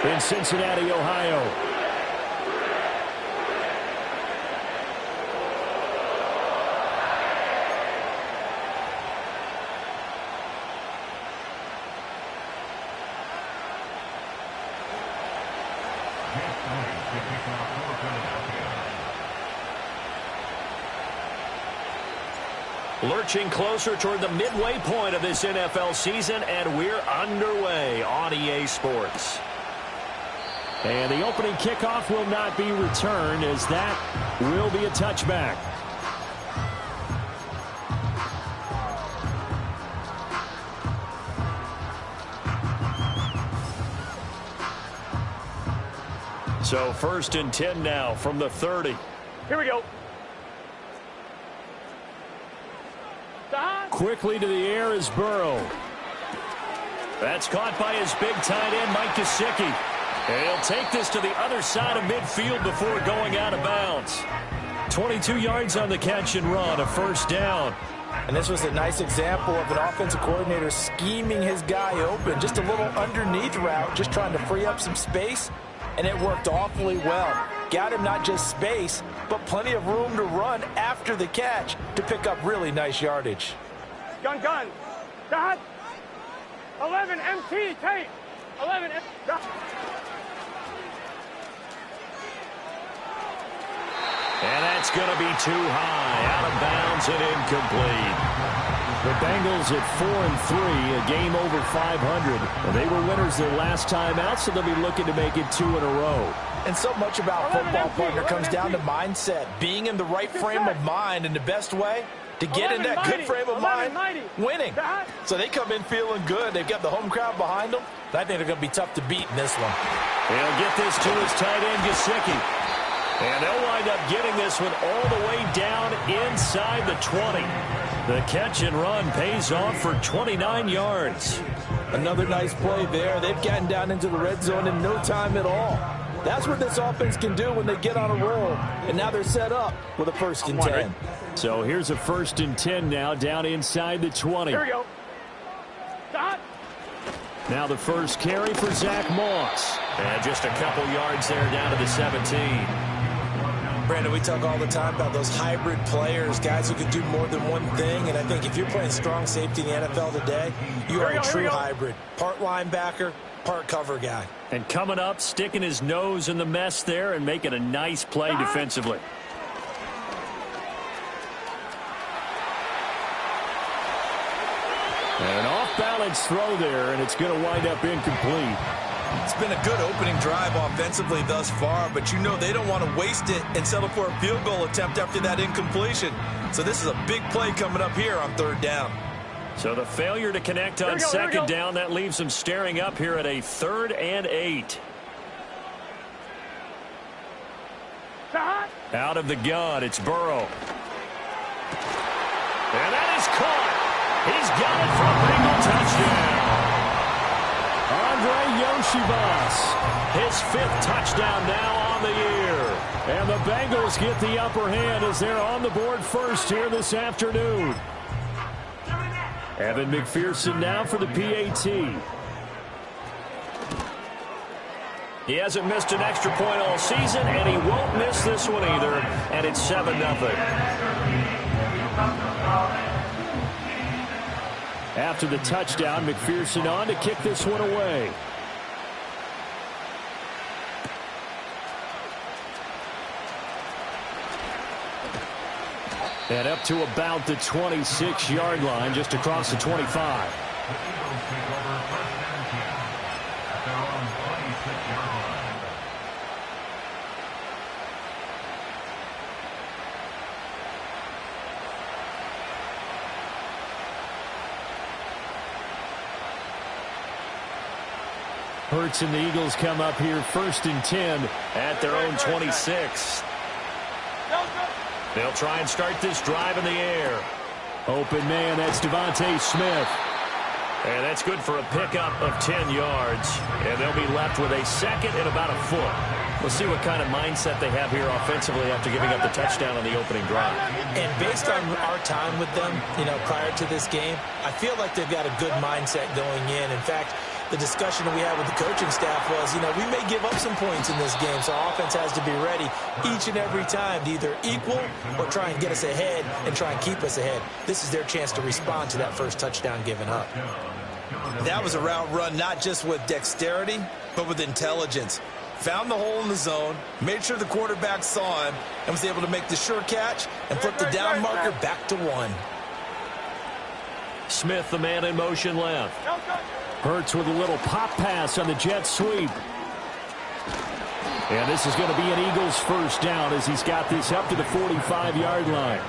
in Cincinnati, Ohio. Lurching closer toward the midway point of this NFL season, and we're underway on EA Sports. And the opening kickoff will not be returned, as that will be a touchback. So 1st and 10 now from the 30. Here we go. Quickly to the air is Burrow. That's caught by his big tight end, Mike Gesicki. And he'll take this to the other side of midfield before going out of bounds. 22 yards on the catch and run, a 1st down. And this was a nice example of an offensive coordinator scheming his guy open. Just a little underneath route, just trying to free up some space. And it worked awfully well. Got him not just space, but plenty of room to run after the catch to pick up really nice yardage. Gun. Dot. 11 MT. Tape. 11 MT. And that's going to be too high. Out of bounds and incomplete. The Bengals at 4-3, a game over 500. They were winners their last time out, so they'll be looking to make it 2 in a row. And so much about football, partner, comes down to mindset. Being in the right frame of mind, and the best way to get in that good frame of mind, winning. So they come in feeling good. They've got the home crowd behind them. I think they're going to be tough to beat in this one. He'll get this to his tight end, Gesicki. And they'll wind up getting this one all the way down inside the 20. The catch and run pays off for 29 yards. Another nice play there. They've gotten down into the red zone in no time at all. That's what this offense can do when they get on a roll. And now they're set up with a 1st and 10. So here's a 1st and 10 now, down inside the 20. Here we go. Dot. Now the first carry for Zach Moss. And just a couple yards there down to the 17. Brandon, we talk all the time about those hybrid players, guys who can do more than one thing. And I think if you're playing strong safety in the NFL today, you are a true hybrid. Part linebacker, part cover guy. And coming up, sticking his nose in the mess there and making a nice play defensively. An off-balance throw there, and it's going to wind up incomplete. It's been a good opening drive offensively thus far, but you know they don't want to waste it and settle for a field goal attempt after that incompletion. So this is a big play coming up here on 3rd down. So the failure to connect on 2nd down, that leaves them staring up here at a 3rd and 8. Out of the gun, it's Burrow. And that is caught. He's got it for a Bengal touchdown. Andre Yoshibas, his 5th touchdown now on the year. And the Bengals get the upper hand as they're on the board first here this afternoon. Evan McPherson now for the PAT. He hasn't missed an extra point all season, and he won't miss this one either. And it's 7-0. After the touchdown, McPherson on to kick this one away. And up to about the 26-yard line, just across the 25. Hurts and the Eagles come up here 1st and 10 at their own 26. They'll try and start this drive in the air. Open man, that's Devontae Smith. And that's good for a pickup of 10 yards. And they'll be left with a 2nd and about a foot. We'll see what kind of mindset they have here offensively after giving up the touchdown on the opening drive. And based on our time with them, prior to this game, I feel like they've got a good mindset going in. In fact, the discussion that we had with the coaching staff was, you know, we may give up some points in this game, so our offense has to be ready each and every time to either equal or try and get us ahead and try and keep us ahead. This is their chance to respond to that first touchdown given up. That was a route run not just with dexterity, but with intelligence. Found the hole in the zone, made sure the quarterback saw him, and was able to make the sure catch and flip the down marker back to 1. Smith, the man in motion left. Hurts with a little pop pass on the jet sweep. And this is going to be an Eagles first down as he's got this up to the 45-yard line.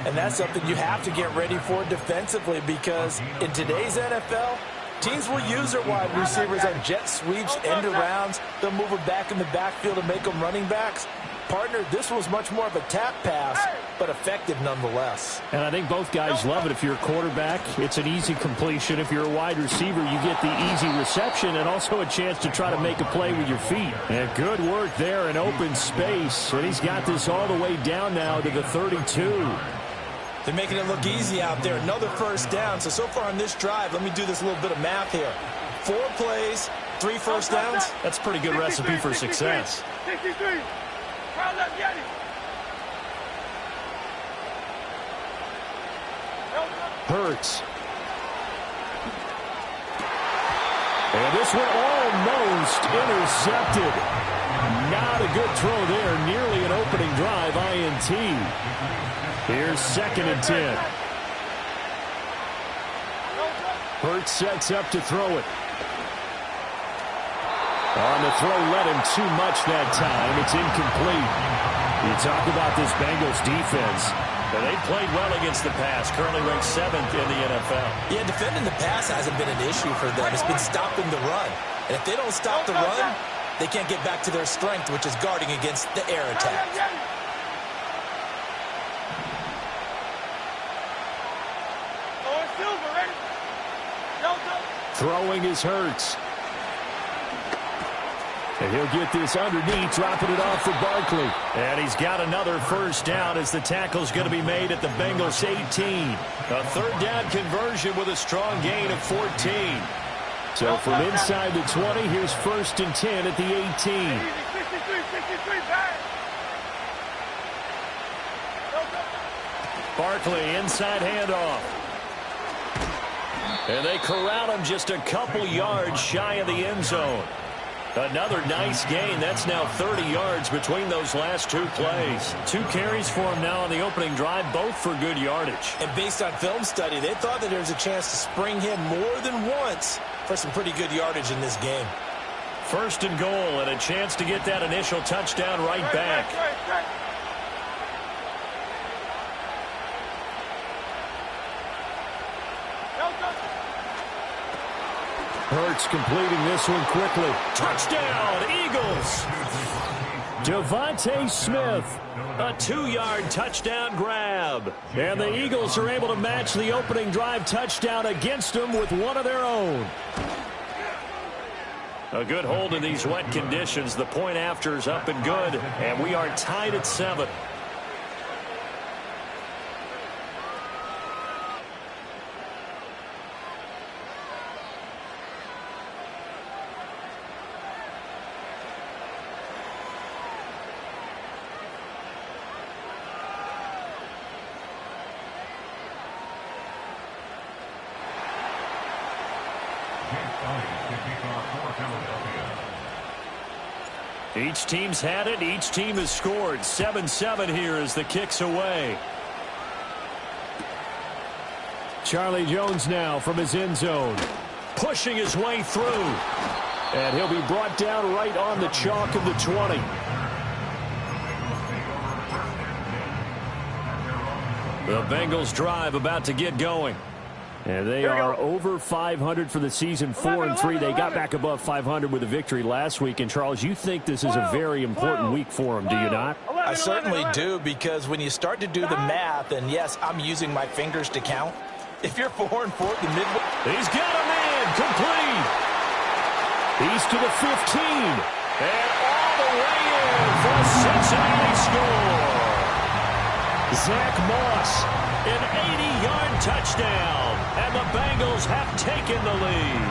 And that's something you have to get ready for defensively, because in today's NFL, teams will use their wide receivers on jet sweeps, end arounds. They'll move them back in the backfield and make them running backs. Partner, this was much more of a tap pass, but effective nonetheless. And I think both guys love it. If you're a quarterback, it's an easy completion. If you're a wide receiver, you get the easy reception and also a chance to try to make a play with your feet. And good work there in open space. And he's got this all the way down now to the 32. They're making it look easy out there. Another first down. So far on this drive, let me do this little bit of math here. 4 plays, 3 first downs. That's a pretty good recipe for success. 63. Crowd left, get it. Hurts. And this one almost intercepted. Not a good throw there. Nearly an opening drive, INT. Here's 2nd and 10. Hurts sets up to throw it. On the throw, led him too much that time. It's incomplete. You talk about this Bengals defense. They played well against the pass, currently ranked 7th in the NFL. Yeah, defending the pass hasn't been an issue for them. It's been stopping the run. And if they don't stop the run, they can't get back to their strength, which is guarding against the air attack. Throwing is Hurts. And he'll get this underneath, dropping it off for Barkley. And he's got another first down as the tackle's going to be made at the Bengals 18. A 3rd down conversion with a strong gain of 14. So from inside the 20, here's 1st and 10 at the 18. 63, back. Barkley, inside handoff. And they corral him just a couple yards shy of the end zone. Another nice gain. That's now 30 yards between those last 2 plays. 2 carries for him now on the opening drive, both for good yardage. And based on film study, they thought that there was a chance to spring him more than once for some pretty good yardage in this game. 1st and goal, and a chance to get that initial touchdown right back. Hurts completing this one quickly. Touchdown, Eagles! Devontae Smith, a 2-yard touchdown grab. And the Eagles are able to match the opening drive touchdown against them with one of their own. A good hold in these wet conditions. The point after is up and good, and we are tied at 7. Each team's had it. Each team has scored. 7-7 here as the kick's away. Charlie Jones now from his end zone. Pushing his way through. And he'll be brought down right on the chalk of the 20. The Bengals drive about to get going. And they are over 500 for the season, 4-3. They got back above 500 with a victory last week. And, Charles, you think this is a very important week for them, do you not? I certainly do, because when you start to do the math, and, yes, I'm using my fingers to count. If you're 4-4 the midway. He's got a man complete. He's to the 15. And all the way in for a Cincinnati score. Zach Moss, an 80-yard touchdown. And the Bengals have taken the lead.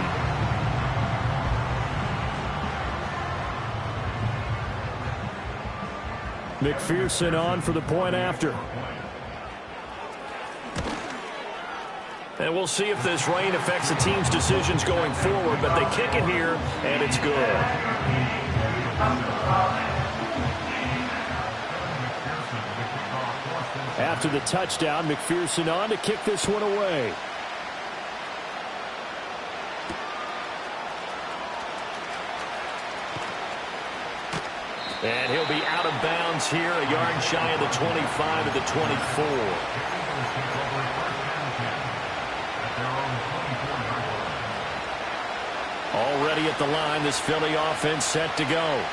McPherson on for the point after. And we'll see if this rain affects the team's decisions going forward, but they kick it here, and it's good. After the touchdown, McPherson on to kick this one away. And he'll be out of bounds here, a yard shy of the 25 to the 24. Already at the line, this Philly offense set to go.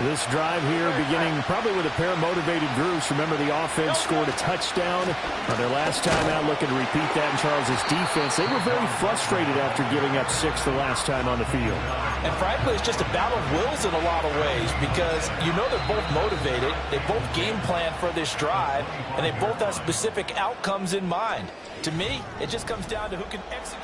This drive here beginning probably with a pair of motivated groups. Remember, the offense scored a touchdown on their last time out, looking to repeat that in Charles's defense. They were very frustrated after giving up 6 the last time on the field. And frankly, it's just a battle of wills in a lot of ways because you know they're both motivated. They both game plan for this drive, and they both have specific outcomes in mind. To me, it just comes down to who can execute.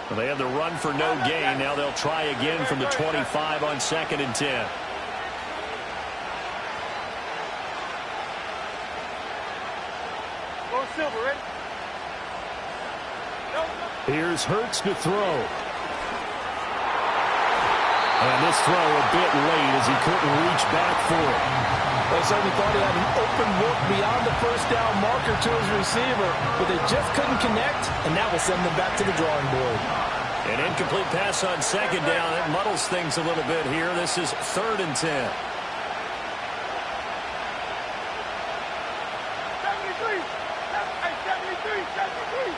Well, they had the run for no gain. Now they'll try again from the 25 on 2nd and 10. Go Silver, ready? Here's Hurts to throw. And this throw a bit late as he couldn't reach back for it. They certainly thought he had an open look beyond the first down marker to his receiver, but they just couldn't connect, and that will send them back to the drawing board. An incomplete pass on 2nd down. That muddles things a little bit here. This is 3rd and 10. 73, 73.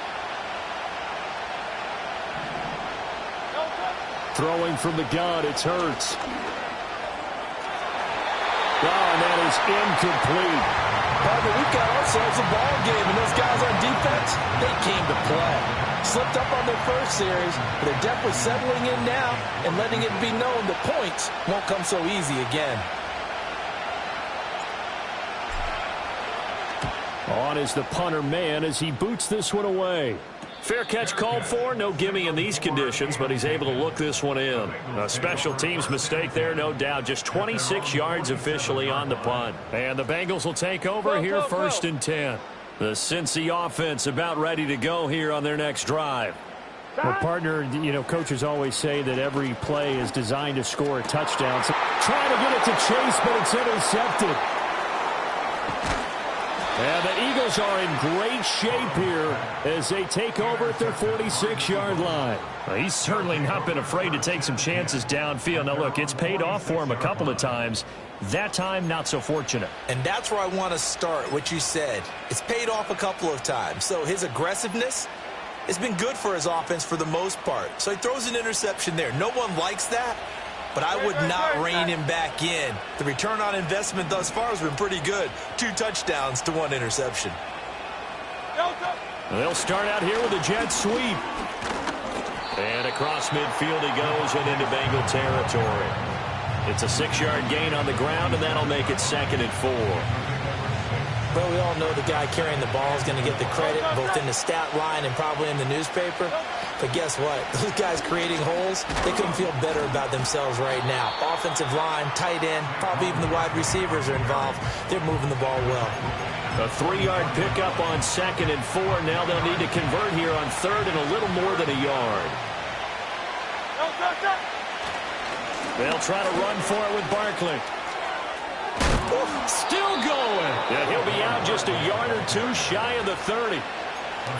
Throwing from the gun, it's Hurts. Oh, and that is incomplete. Partner, we've got ourselves a ball game, and those guys on defense, they came to play. Slipped up on their first series, but they're definitely settling in now and letting it be known the points won't come so easy again. On is the punter man as he boots this one away. Fair catch called for. No gimme in these conditions, but he's able to look this one in. A special teams mistake there, no doubt. Just 26 yards officially on the punt. And the Bengals will take over here 1st and 10. The Cincy offense about ready to go here on their next drive. Well, partner, you know, coaches always say that every play is designed to score a touchdown. So trying to get it to Chase, but it's intercepted. And the Eagles are in great shape here as they take over at their 46-yard line. Well, he's certainly not been afraid to take some chances downfield. Now, look, it's paid off for him a couple of times. That time, not so fortunate. And that's where I want to start, what you said. It's paid off a couple of times. So his aggressiveness has been good for his offense for the most part. So he throws an interception there. No one likes that, but I would not rein him back in. The return on investment thus far has been pretty good. 2 touchdowns to 1 interception. They'll start out here with a jet sweep. And across midfield he goes and into Bengal territory. It's a 6-yard gain on the ground, and that'll make it 2nd and 4. Well, we all know the guy carrying the ball is going to get the credit both in the stat line and probably in the newspaper. But guess what? Those guys creating holes, they couldn't feel better about themselves right now. Offensive line, tight end, probably even the wide receivers are involved. They're moving the ball well. A 3-yard pickup on 2nd and 4. Now they'll need to convert here on 3rd and a little more than a yard. They'll try to run for it with Barkley. Still going. And he'll be out just a yard or 2 shy of the 30.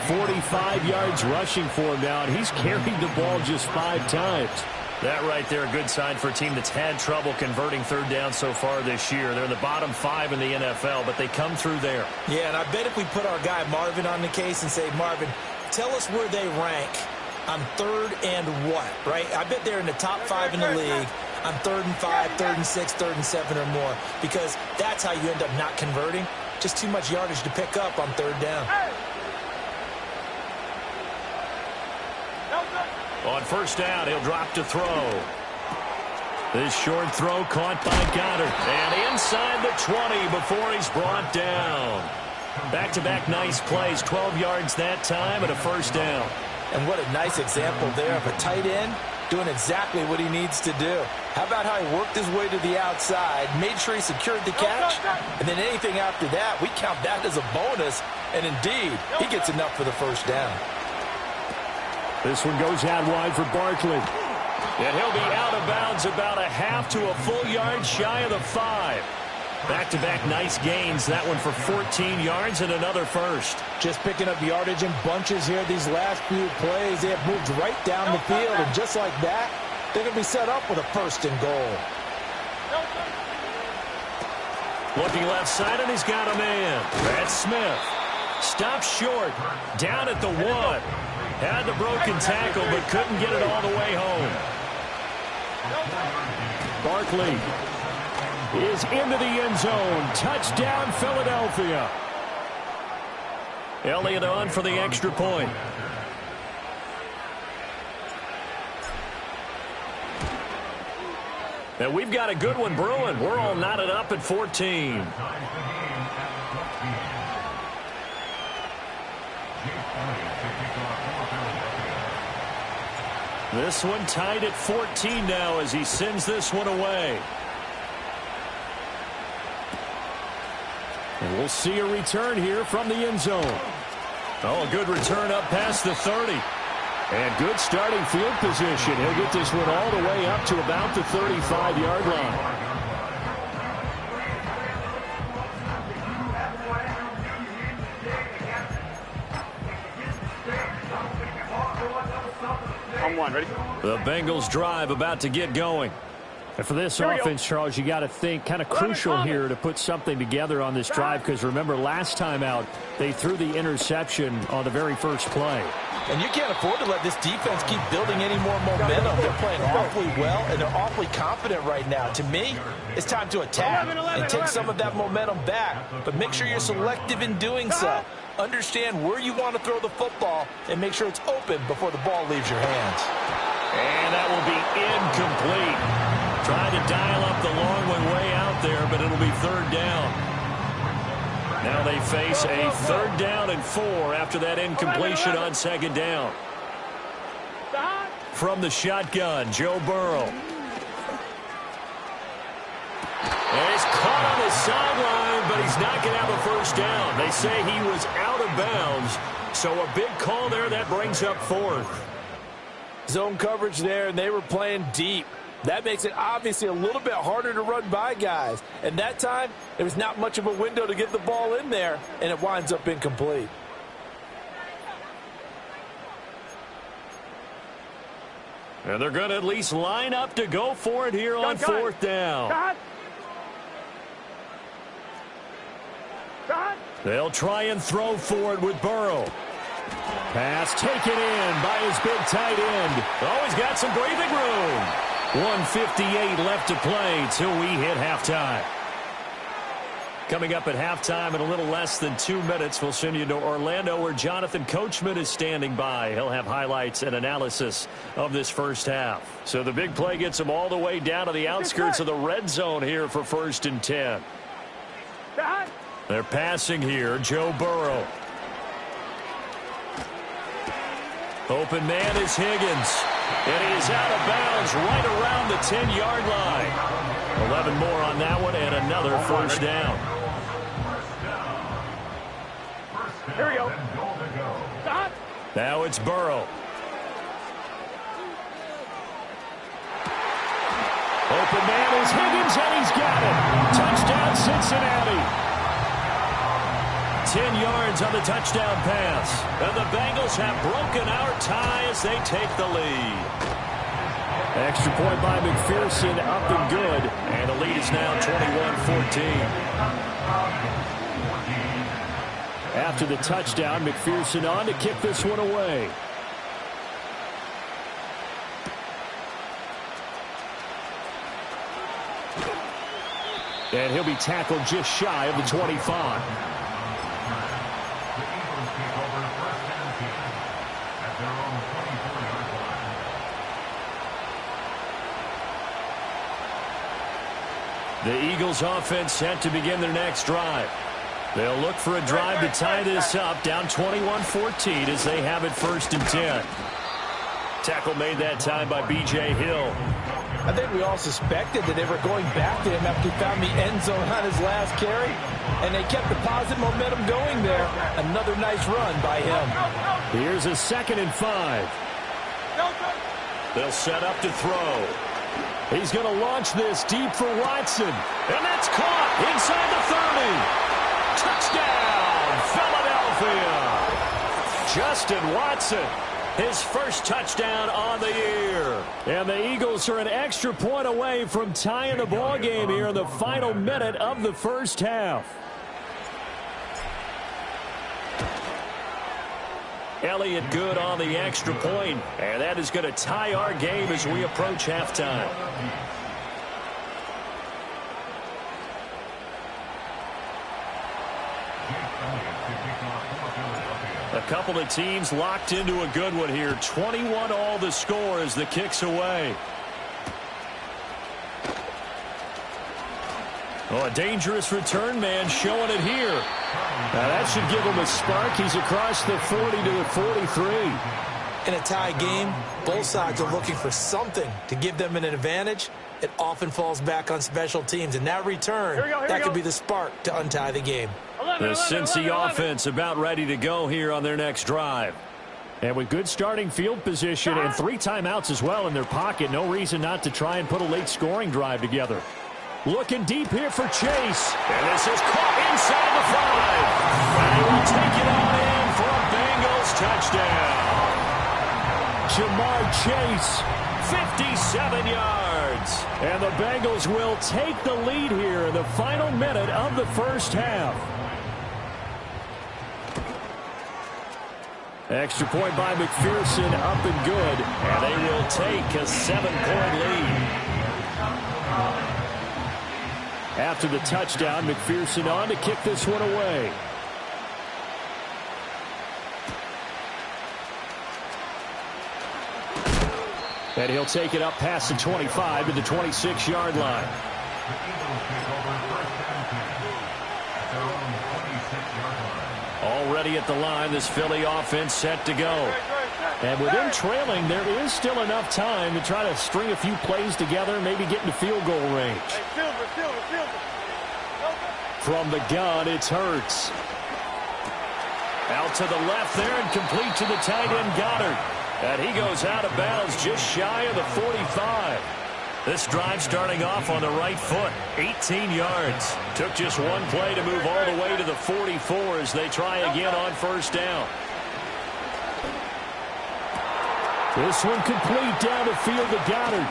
45 yards rushing for him now, and he's carried the ball just 5 times. That right there, a good sign for a team that's had trouble converting 3rd down so far this year. They're in the bottom 5 in the NFL, but they come through there. Yeah, and I bet if we put our guy Marvin on the case and say, Marvin, tell us where they rank on 3rd and what, right? I bet they're in the top 5 in the league on 3rd and 5, 3rd and 6, 3rd and 7 or more, because that's how you end up not converting. Just too much yardage to pick up on 3rd down. On 1st down, he'll drop to throw. This short throw caught by Goddard. And inside the 20 before he's brought down. Back-to-back nice plays, 12 yards that time and a 1st down. And what a nice example there of a tight end doing exactly what he needs to do. How about how he worked his way to the outside, made sure he secured the catch, and then anything after that, we count that as a bonus, and indeed, he gets enough for the first down. This one goes out wide for Barkley. And he'll be out of bounds about a half to a full yard shy of the 5. Back-to-back nice gains. That one for 14 yards and another first. Just picking up yardage in bunches here these last few plays. They have moved right down the field, and just like that, they're going to be set up with a first and goal. Looking left side, and he's got a man. That's Smith. Stops short. Down at the 1. Had the broken tackle, but couldn't get it all the way home. Barkley is into the end zone. Touchdown, Philadelphia. Elliott on for the extra point. And we've got a good one brewing. We're all knotted up at 14. This one tied at 14 now as he sends this one away. And we'll see a return here from the end zone. Oh, a good return up past the 30. And good starting field position. He'll get this one all the way up to about the 35-yard line. Ready? The Bengals drive about to get going. And for this offense, Charles, you got to think kind of crucial here to put something together on this drive, because remember last time out they threw the interception on the very first play. And you can't afford to let this defense keep building any more momentum. They're playing awfully well, and they're awfully confident right now. To me, it's time to attack and take some of that momentum back, but make sure you're selective in doing so. Understand where you want to throw the football and make sure it's open before the ball leaves your hands. And that will be incomplete. Trying to dial up the long one way out there, but it'll be third down. Now they face a 3rd down and 4 after that incompletion on 2nd down. From the shotgun, Joe Burrow. And he's caught on the sideline, but he's not going to have a first down. They say he was out of bounds, so a big call there. That brings up 4th. Zone coverage there, and they were playing deep. That makes it obviously a little bit harder to run by guys. And that time, there was not much of a window to get the ball in there, and it winds up incomplete. And they're going to at least line up to go for it here on 4th down. They'll try and throw for it with Burrow. Pass taken in by his big tight end. Oh, he's got some breathing room. 1:58 left to play till we hit halftime. Coming up at halftime in a little less than 2 minutes, we'll send you to Orlando where Jonathan Coachman is standing by. He'll have highlights and analysis of this first half. So the big play gets them all the way down to the outskirts of the red zone here for 1st and 10. They're passing here, Joe Burrow. Open man is Higgins. And he is out of bounds right around the 10-yard line. 11 more on that one and another first down. Here we go. Now it's Burrow. Open man is Higgins, and he's got it. Touchdown, Cincinnati. 10 yards on the touchdown pass. And the Bengals have broken our tie as they take the lead. Extra point by McPherson, up and good. And the lead is now 21-14. After the touchdown, McPherson on to kick this one away. And he'll be tackled just shy of the 25. The Eagles offense set to begin their next drive. They'll look for a drive to tie this up, down 21-14 as they have it 1st and 10. Tackle made that time by B.J. Hill. I think we all suspected that they were going back to him after he found the end zone on his last carry, and they kept the positive momentum going there. Another nice run by him. Here's a 2nd and 5. They'll set up to throw. He's going to launch this deep for Watson, and that's caught inside the 30. Touchdown, Philadelphia. Justin Watson, his first touchdown on the year. And the Eagles are an extra point away from tying the ball game here in the final minute of the first half. Elliott good on the extra point, and that is going to tie our game as we approach halftime. A couple of teams locked into a good one here. 21 all the score as the kick's away. Oh, a dangerous return man showing it here. Now that should give him a spark. He's across the 40 to the 43. In a tie game, both sides are looking for something to give them an advantage. It often falls back on special teams. And that return, that could be the spark to untie the game. The Cincy offense about ready to go here on their next drive. And with good starting field position and 3 timeouts as well in their pocket, no reason not to try and put a late scoring drive together. Looking deep here for Chase. And this is caught inside the 5. And he will take it on in for a Bengals touchdown. Jamar Chase, 57 yards. And the Bengals will take the lead here in the final minute of the first half. Extra point by McPherson, up and good. And they will take a 7-point lead. After the touchdown, McPherson on to kick this one away. And he'll take it up past the 25 to the 26-yard line. Already at the line, this Philly offense set to go. And with them trailing, there is still enough time to try to string a few plays together, maybe get into field goal range. From the gun, it's Hurts. Out to the left there and complete to the tight end Goddard. And he goes out of bounds just shy of the 45. This drive starting off on the right foot, 18 yards. Took just one play to move all the way to the 44 as they try again on first down. This one complete down the field to Goddard.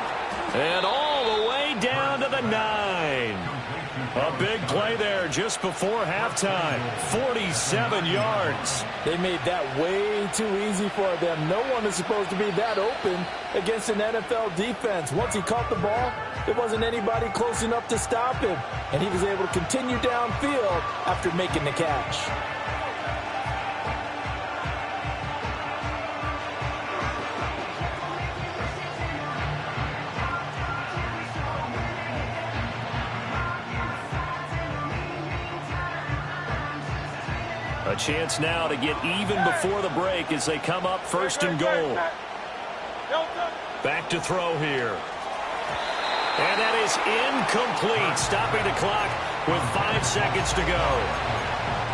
And all the way down to the 9. A big play there just before halftime. 47 yards. They made that way too easy for them. No one is supposed to be that open against an NFL defense. Once he caught the ball, there wasn't anybody close enough to stop him. And he was able to continue downfield after making the catch. A chance now to get even before the break as they come up first and goal. Back to throw here. And that is incomplete, stopping the clock with 5 seconds to go.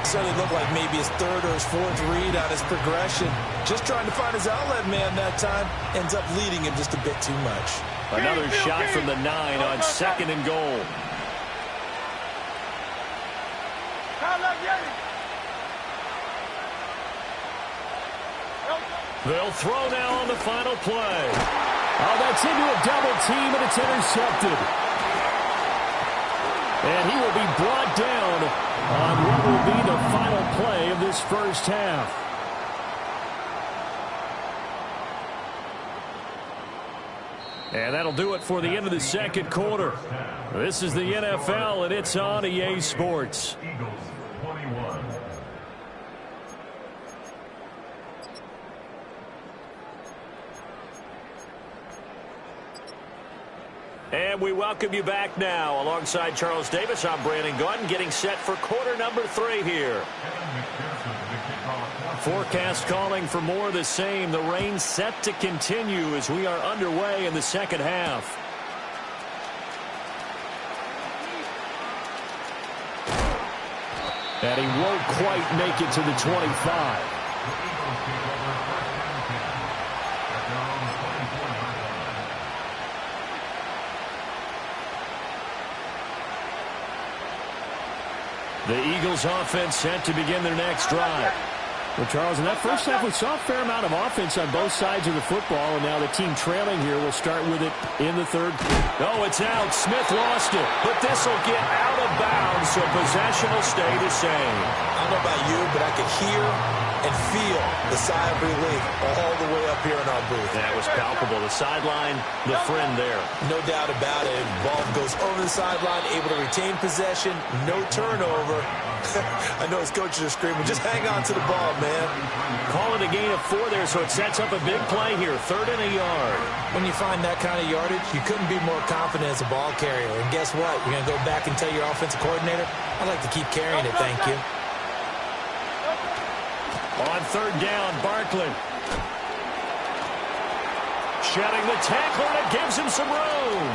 So it looked like maybe his 3rd or his 4th read on his progression. Just trying to find his outlet man that time. Ends up leading him just a bit too much. Another shot from the 9 on 2nd and goal. They'll throw now on the final play. Oh, that's into a double team, and it's intercepted. And he will be brought down on what will be the final play of this first half. And that'll do it for the end of the second quarter. This is the NFL, and it's on EA Sports. And we welcome you back now. Alongside Charles Davis, I'm Brandon Gunn, getting set for quarter number 3 here. Forecast calling for more of the same. The rain set to continue as we are underway in the second half. And he won't quite make it to the 25. The Eagles offense set to begin their next drive. Well, Charles, in that first half, we saw a fair amount of offense on both sides of the football, and now the team trailing here will start with it in the third. Oh, it's out. Smith lost it, but this will get out of bounds, so possession will stay the same. I don't know about you, but I could hear and feel the sigh of relief all the way up here in our booth. That was palpable. The sideline, the friend there. No doubt about it. Ball goes over the sideline, able to retain possession, no turnover. I know his coaches are screaming, just hang on to the ball, man. Call it a gain of 4 there, so it sets up a big play here. 3rd and a yard. When you find that kind of yardage, you couldn't be more confident as a ball carrier. And guess what? You're going to go back and tell your offensive coordinator, I'd like to keep carrying it, thank you. On 3rd down, Barkley. Shedding the tackler, and it gives him some room.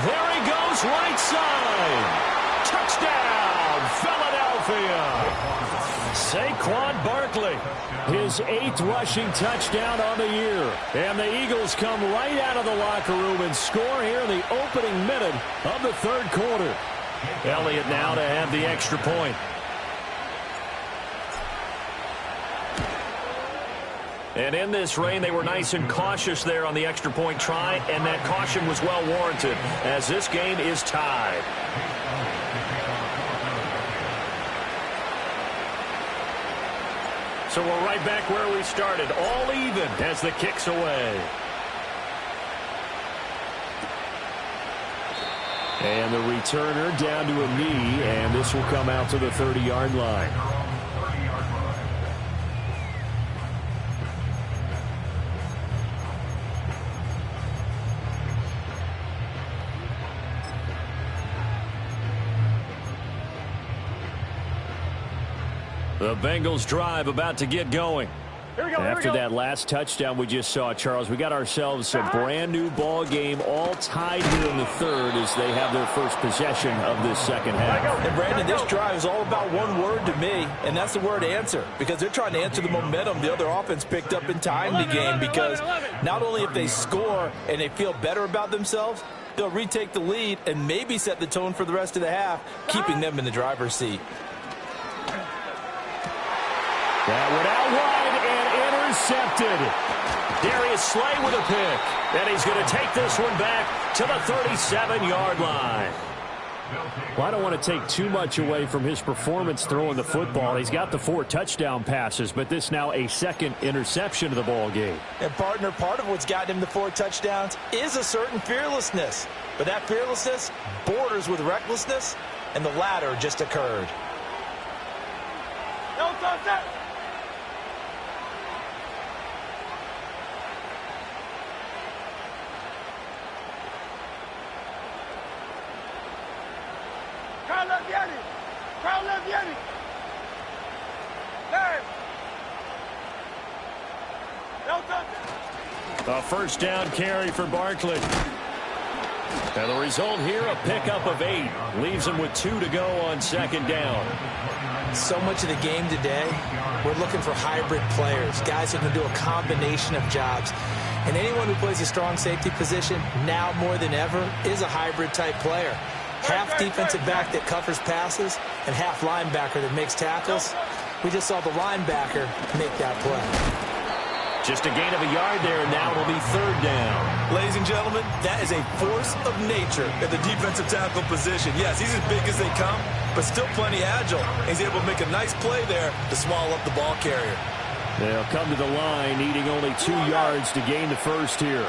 There he goes, right side. Touchdown, Philadelphia. Saquon Barkley, his 8th rushing touchdown on the year. And the Eagles come right out of the locker room and score here in the opening minute of the 3rd quarter. Elliott now to have the extra point. And in this rain, they were nice and cautious there on the extra point try, and that caution was well warranted as this game is tied. So we're right back where we started, all even as the kick's away. And the returner down to a knee, and this will come out to the 30-yard line. The Bengals drive about to get going. After that last touchdown we just saw, Charles, we got ourselves a brand new ball game, all tied here in the 3rd as they have their first possession of this second half. And Brandon, this drive is all about one word to me, and that's the word answer, because they're trying to answer the momentum the other offense picked up in tying the game, because not only if they score and they feel better about themselves, they'll retake the lead and maybe set the tone for the rest of the half, keeping them in the driver's seat. That went out wide and intercepted. Darius Slay with a pick. And he's going to take this one back to the 37-yard line. Well, I don't want to take too much away from his performance throwing the football. He's got the 4 touchdown passes, but this now a 2nd interception of the ball game. And, partner, part of what's gotten him the 4 touchdowns is a certain fearlessness. But that fearlessness borders with recklessness, and the latter just occurred. No contact. A 1st down carry for Barkley. And the result here, a pickup of 8. Leaves him with 2 to go on 2nd down. So much of the game today, we're looking for hybrid players, guys who can do a combination of jobs. And anyone who plays a strong safety position, now more than ever, is a hybrid-type player. Half defensive back that covers passes and half linebacker that makes tackles. We just saw the linebacker make that play. Just a gain of a yard there, and now it'll be 3rd down. Ladies and gentlemen, that is a force of nature at the defensive tackle position. Yes, he's as big as they come, but still plenty agile. He's able to make a nice play there to swallow up the ball carrier. They'll come to the line, needing only 2 yards to gain the 1st here.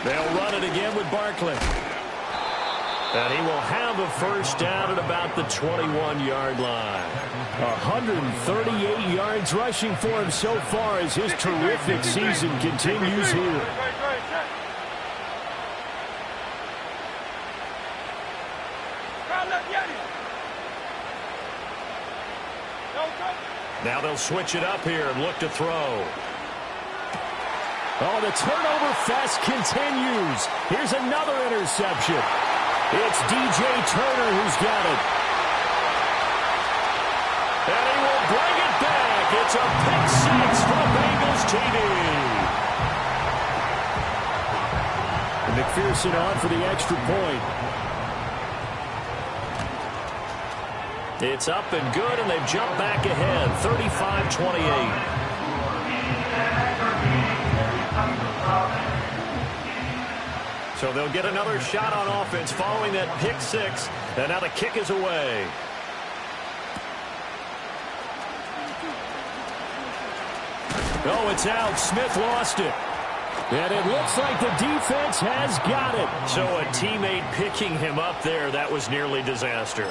They'll run it again with Barkley. And he will have a 1st down at about the 21-yard line. 138 yards rushing for him so far as his terrific season continues here. Now they'll switch it up here and look to throw. Oh, the turnover fest continues. Here's another interception. It's DJ Turner who's got it. And he will bring it back. It's a pick six for the Bengals TD. And McPherson on for the extra point. It's up and good, and they've jumped back ahead, 35-28. So they'll get another shot on offense following that pick six, and now the kick is away. Oh, it's out. Smith lost it. And it looks like the defense has got it. So a teammate picking him up there, that was nearly disaster.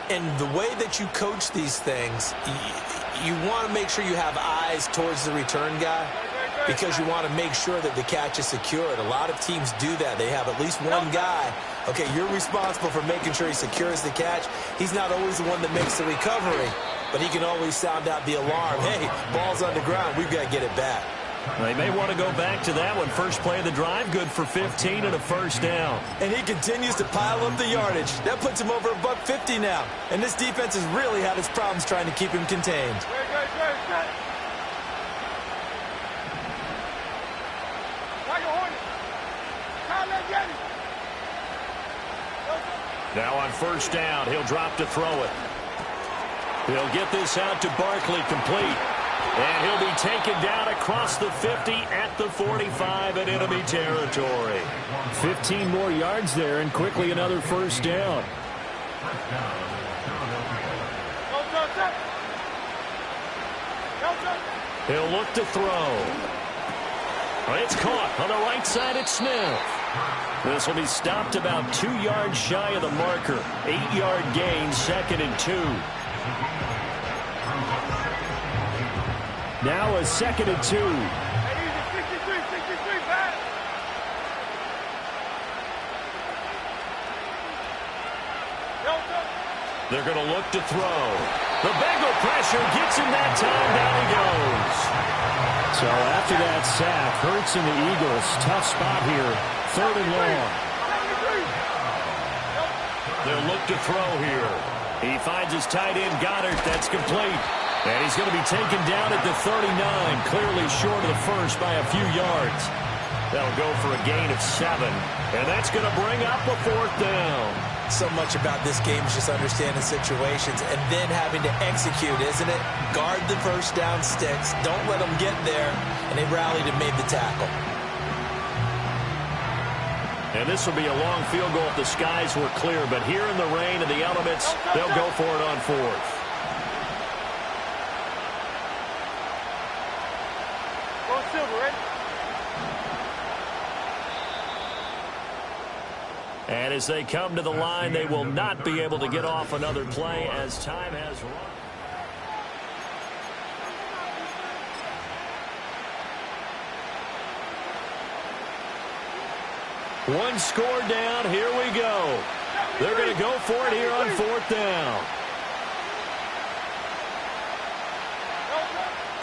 And the way that you coach these things, you want to make sure you have eyes towards the return guy because you want to make sure that the catch is secured. A lot of teams do that. They have at least one guy. Okay, you're responsible for making sure he secures the catch. He's not always the one that makes the recovery, but he can always sound out the alarm. Hey, ball's on the ground. We've got to get it back. They may want to go back to that one. First play of the drive, good for 15 and a first down. And he continues to pile up the yardage. That puts him over $150 now. And this defense has really had its problems trying to keep him contained. Now on first down, he'll drop to throw it. He'll get this out to Barkley, complete. And he'll be taken down across the 50 at the 45 in enemy territory. 15 more yards there, and quickly another first down. He'll look to throw. It's caught on the right side at Smith. This will be stopped about 2 yards shy of the marker. 8-yard gain, 2nd and 2. Now a 2nd and 2. They're going to look to throw. The Bengal pressure gets him that time. Down he goes. So after that sack, Hurts and the Eagles, tough spot here. 3rd and long. They'll look to throw here. He finds his tight end, Goddard. That's complete. And he's going to be taken down at the 39, clearly short of the first by a few yards. That'll go for a gain of 7, and that's going to bring up a 4th down. So much about this game is just understanding situations and then having to execute, isn't it? Guard the first down sticks. Don't let them get there, and they rallied and made the tackle. And this will be a long field goal if the skies were clear, but here in the rain and the elements, they'll go for it on 4th. And as they come to the line, they will not be able to get off another play as time has run. One score down. Here we go. They're going to go for it here on 4th down.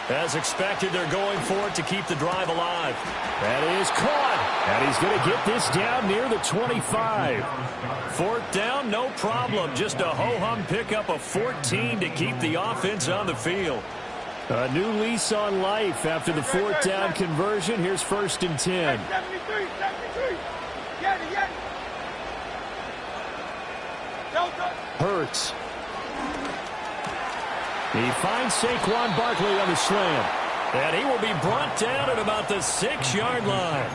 As expected, they're going for it to keep the drive alive. That is caught. And he's going to get this down near the 25. 4th down, no problem. Just a ho-hum pickup of 14 to keep the offense on the field. A new lease on life after the 4th down conversion. Here's 1st and 10. Hurts. He finds Saquon Barkley on the slam. And he will be brought down at about the 6-yard line.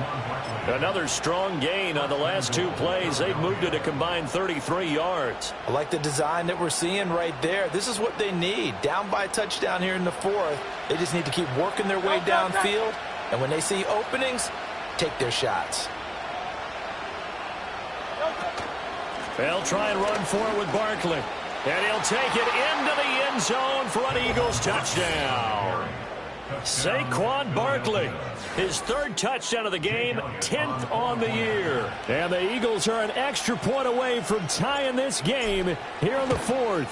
Another strong gain on the last 2 plays. They've moved it a combined 33 yards. I like the design that we're seeing right there. This is what they need. Down by a touchdown here in the 4th. They just need to keep working their way downfield. And when they see openings, take their shots. They'll try and run for it with Barkley. And he'll take it into the end zone for an Eagles touchdown. Saquon Barkley, his 3rd touchdown of the game, 10th on the year. And the Eagles are an extra point away from tying this game here on the 4th.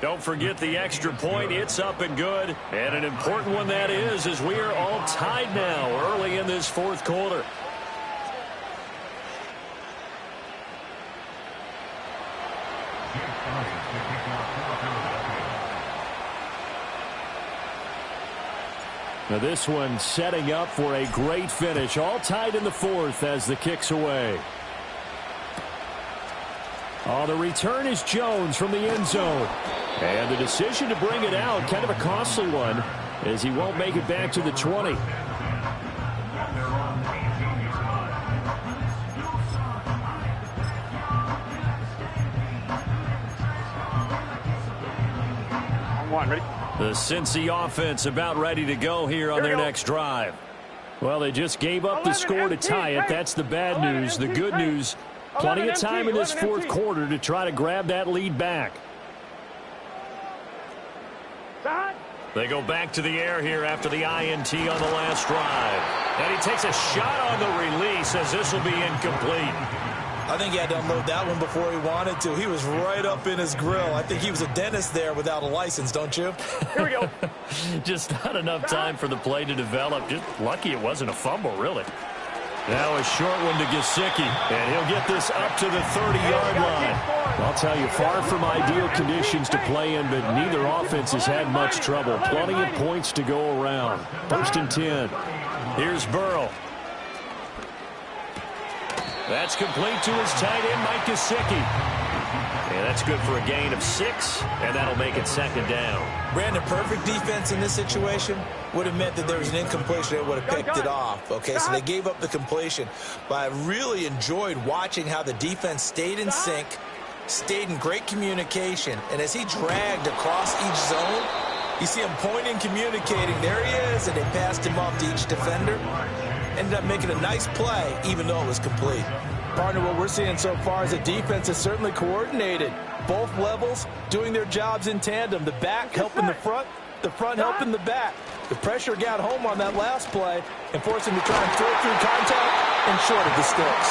Don't forget the extra point. It's up and good. And an important one that is, as we are all tied now early in this fourth quarter. Now this one setting up for a great finish. All tied in the fourth as the kick's away. Oh, the return is Jones from the end zone. And the decision to bring it out, kind of a costly one, as he won't make it back to the 20. Ready? The Cincy offense about ready to go here on their next drive. Well, they just gave up the score to tie it. That's the bad news. The good news, plenty of time in this fourth quarter to try to grab that lead back. They go back to the air here after the INT on the last drive. And he takes a shot on the release as this will be incomplete. I think he had to unload that one before he wanted to. He was right up in his grill. I think he was a dentist there without a license, don't you? Here we go. Just not enough time for the play to develop. Just lucky it wasn't a fumble, really. Now a short one to Gesicki, and he'll get this up to the 30-yard line. I'll tell you, far from ideal conditions to play in, but neither offense has had much trouble. Plenty of points to go around. 1st and 10. Here's Burrow. That's complete to his tight end, Mike Gesicki. And that's good for a gain of 6, and that'll make it 2nd down. Brandon, perfect defense in this situation would have meant that there was an incompletion. They would have picked it off. Okay, so they gave up the completion. But I really enjoyed watching how the defense stayed in sync, stayed in great communication. And as he dragged across each zone, you see him pointing, communicating. There he is, and they passed him off to each defender. Ended up making a nice play, even though it was complete. Partner, what we're seeing so far is the defense is certainly coordinated. Both levels doing their jobs in tandem. The back helping the front helping the back. The pressure got home on that last play and forced him to try and throw through contact and short of the sticks.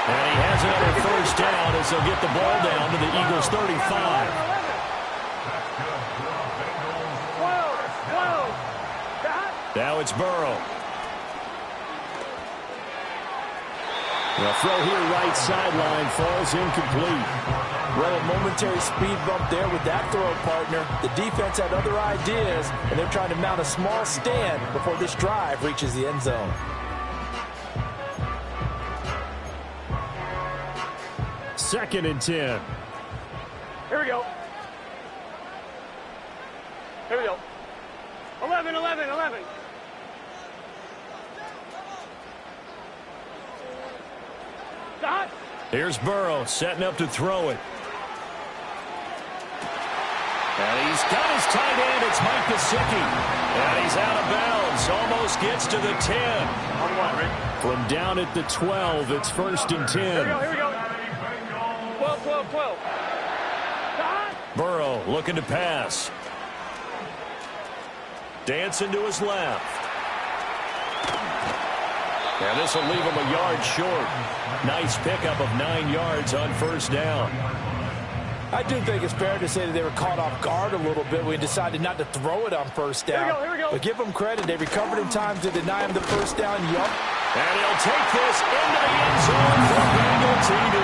And he has another 1st down as they'll get the ball down to the Eagles' 35. Now it's Burrow. The throw here right sideline falls incomplete. Well, a momentary speed bump there with that throw, partner. The defense had other ideas, and they're trying to mount a small stand before this drive reaches the end zone. Second and 10. Here we go. Here we go. 11, 11, 11. Here's Burrow setting up to throw it. And he's got his tight end. It's Mike Gesicki. And he's out of bounds. Almost gets to the 10. On one, Rick. From down at the 12, it's 1st and 10. Here we go. 12, 12, 12. Burrow looking to pass. Dancing to his left. And this will leave him a yard short. Nice pickup of 9 yards on 1st down. I do think it's fair to say that they were caught off guard a little bit when he decided not to throw it on 1st down. Here we go. But give them credit. They recovered in time to deny him the 1st down. Yup. And he'll take this into the end zone for Bengal TD.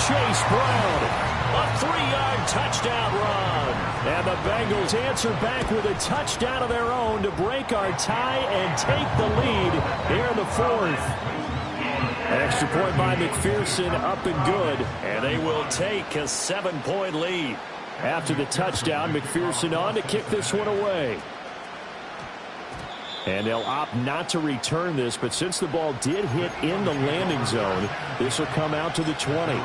Chase Brown, a 3-yard touchdown run. And the Bengals answer back with a touchdown of their own to break our tie and take the lead here in the 4th. An extra point by McPherson, up and good. And they will take a 7-point lead. After the touchdown, McPherson on to kick this one away. And they'll opt not to return this, but since the ball did hit in the landing zone, this will come out to the 20.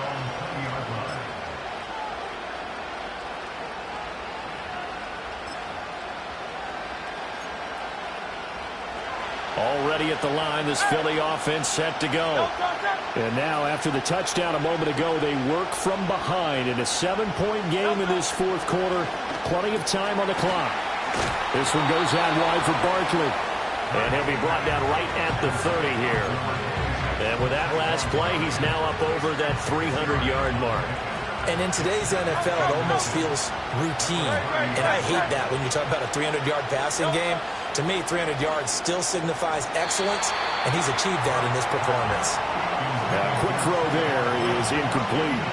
Already at the line, this Philly offense set to go. And now, after the touchdown a moment ago, they work from behind in a 7-point game in this 4th quarter. Plenty of time on the clock. This one goes out wide for Barkley. And he'll be brought down right at the 30 here. And with that last play, he's now up over that 300-yard mark. And in today's NFL, it almost feels routine. And I hate that when you talk about a 300-yard passing game. To me, 300 yards still signifies excellence, and he's achieved that in this performance. Quick throw there is incomplete.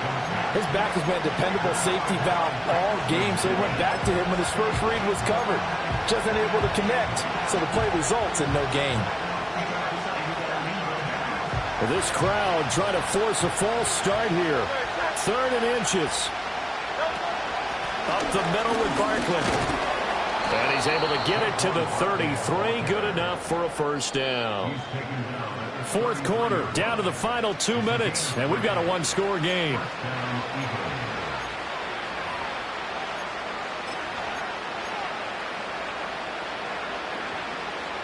His back has been a dependable safety valve all game, so he went back to him when his first read was covered. Just unable to connect, so the play results in no gain. This crowd trying to force a false start here. 3rd and inches. Up the middle with Barkley. And he's able to get it to the 33. Good enough for a first down. 4th quarter, down to the final 2 minutes, and we've got a one-score game.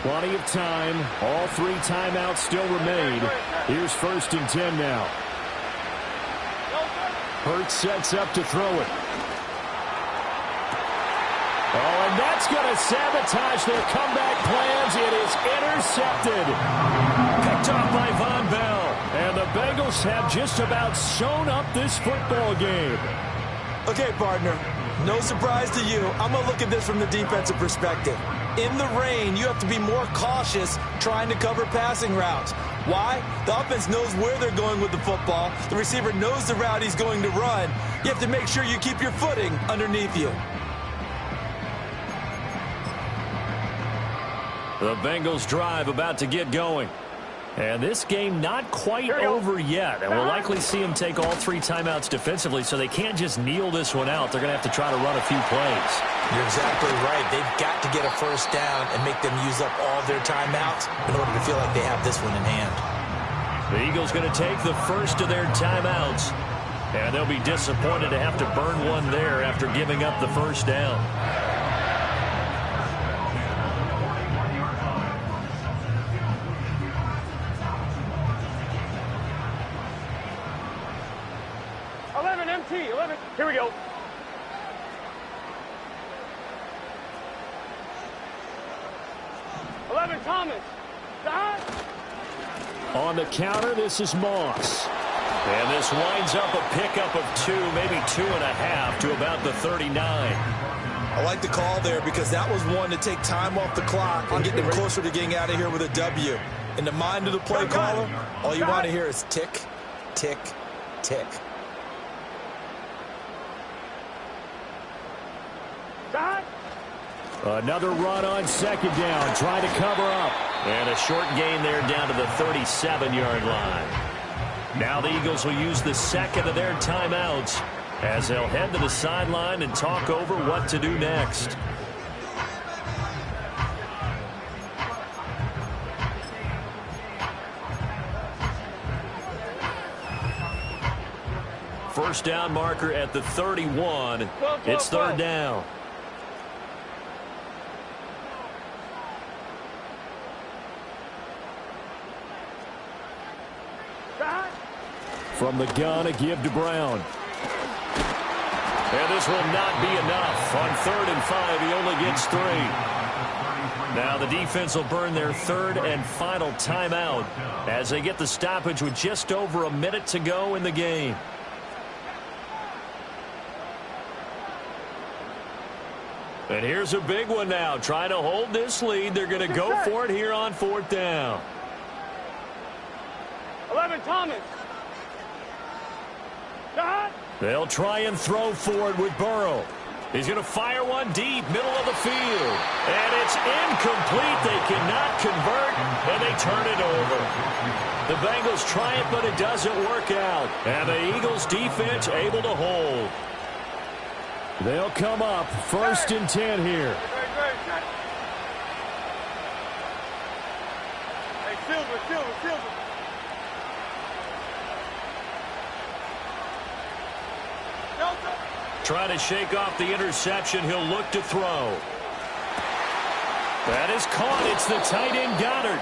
Plenty of time. All 3 timeouts still remain. Here's 1st and 10 now. Hurts sets up to throw it. Oh, and that's going to sabotage their comeback plans. It is intercepted. Picked off by Von Bell. And the Bengals have just about sewn up this football game. Okay, partner, no surprise to you. I'm going to look at this from the defensive perspective. In the rain, you have to be more cautious trying to cover passing routes. Why? The offense knows where they're going with the football. The receiver knows the route he's going to run. You have to make sure you keep your footing underneath you. The Bengals drive about to get going. And this game not quite over yet. And we'll likely see them take all 3 timeouts defensively, so they can't just kneel this one out. They're going to have to try to run a few plays. You're exactly right. They've got to get a first down and make them use up all their timeouts in order to feel like they have this one in hand. The Eagles going to take the first of their timeouts. And they'll be disappointed to have to burn one there after giving up the first down. Here we go. Thomas. On the counter, this is Moss. And this winds up a pickup of 2, maybe 2.5 to about the 39. I like the call there because that was one to take time off the clock and get them closer to getting out of here with a W. In the mind of the play caller, all you want to hear is tick, tick, tick. Another run on 2nd down, trying to cover up. And a short gain there down to the 37-yard line. Now the Eagles will use the 2nd of their timeouts as they'll head to the sideline and talk over what to do next. First down marker at the 31. It's 3rd down. From the gun, a give to Brown. And this will not be enough. On 3rd and 5, he only gets 3. Now the defense will burn their 3rd and final timeout as they get the stoppage with just over a minute to go in the game. And here's a big one now. Trying to hold this lead. They're going to go for it here on 4th down. 11, Thomas. They'll try and throw for it with Burrow. He's going to fire one deep, middle of the field. And it's incomplete. They cannot convert, and they turn it over. The Bengals try it, but it doesn't work out. And the Eagles defense able to hold. They'll come up 1st and 10 here. Hey, Silver. Trying to shake off the interception. He'll look to throw. That is caught. It's the tight end Goddard.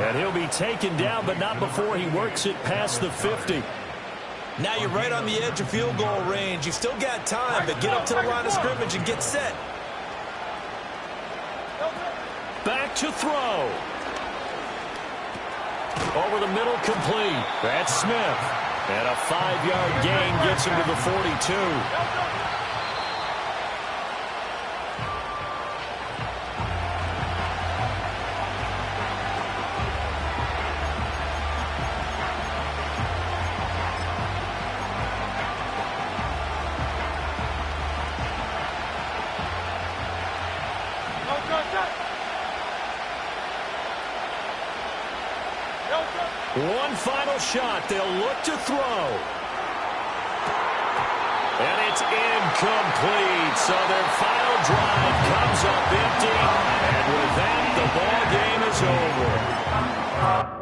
And he'll be taken down, but not before he works it past the 50. Now you're right on the edge of field goal range. You've still got time, but get up to the line of scrimmage and get set. Back to throw. Over the middle, complete. That's Smith. And a 5-yard gain gets him to the 42. One final shot. They'll look to throw. And it's incomplete. So their final drive comes up empty. And with that, the ball game is over.